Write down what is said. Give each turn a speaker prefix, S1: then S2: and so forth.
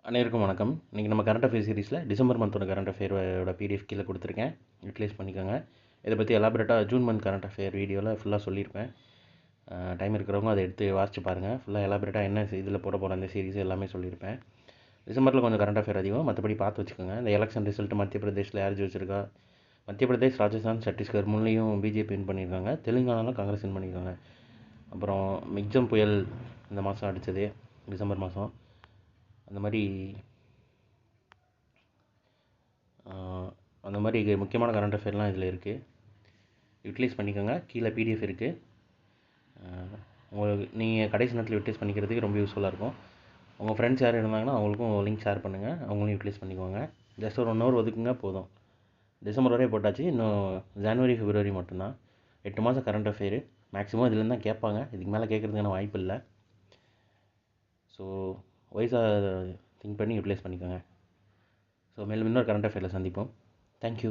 S1: அனைவருக்கும் வணக்கம். இன்றைக்கி நம்ம கரண்ட் அஃபேர் சீரிஸில் டிசம்பர் மந்தோட கரண்ட் அஃபேரோட பிடிஎஃப் கீழே கொடுத்துருக்கேன். யூட்டிலைஸ் பண்ணிக்கோங்க. இதை பற்றி எலாபரேட்டாக ஜூன் மந்த் கரண்ட் அஃபேர் வீடியோவில் ஃபுல்லாக சொல்லியிருப்பேன். டைம் இருக்கிறவங்க அதை எடுத்து வாசிச்சு பாருங்கள். ஃபுல்லாக எலாபரேட்டாக என்ன இதில் போட போகிற அந்த சீரிஸ் எல்லாமே சொல்லியிருப்பேன். டிசம்பரில் கொஞ்சம் கரண்ட் அஃபேர் அதிகம், மற்றபடி பார்த்து வச்சுக்கோங்க. இந்த எலெக்ஷன் ரிசல்ட் மத்திய பிரதேஷில் யார் ஜெயிச்சிருக்கா? மத்திய பிரதேஷ், ராஜஸ்தான், சத்தீஸ்கர் மூணுலேயும் பிஜேபி வின் பண்ணியிருக்காங்க. தெலுங்கானாவில் காங்கிரஸ் வின் பண்ணியிருக்காங்க. அப்புறம் மிக்ஜம் புயல் இந்த மாதம் அடித்தது, டிசம்பர் மாதம். அந்த மாதிரி முக்கியமான கரண்ட் அஃபேர்லாம் இதில் இருக்குது. யூட்டிலைஸ் பண்ணிக்கோங்க. கீழே பிடிஎஃப் இருக்குது. உங்களுக்கு நீங்கள் கடைசி நேரத்தில் யூட்டிலைஸ் பண்ணிக்கிறதுக்கு ரொம்ப யூஸ்ஃபுல்லாக இருக்கும். உங்கள் ஃப்ரெண்ட்ஸ் யாரும் இருந்தாங்கன்னா அவங்களுக்கும் லிங்க் ஷேர் பண்ணுங்கள், அவங்களும் யூட்டிலைஸ் பண்ணிக்குவாங்க. ஜஸ்ட் ஒரு 1 ஹவர் ஒதுக்குங்க போதும். டிசம்பர் வரையும் போட்டாச்சு, இன்னும் ஜனவரி பிப்ரவரி மட்டும்தான். 8 மாதம் கரண்ட் அஃபேரு. மேக்ஸிமம் இதுலேருந்து தான் கேட்பாங்க, இதுக்கு மேலே கேட்குறதுக்கான வாய்ப்பு இல்லை. ஸோ வைஸாக திங்க் பண்ணி யூட்டிலைஸ் பண்ணிக்கோங்க. ஸோ மேலும் இன்னொரு கரண்ட் அஃபேரில் சந்திப்போம். தேங்க்யூ.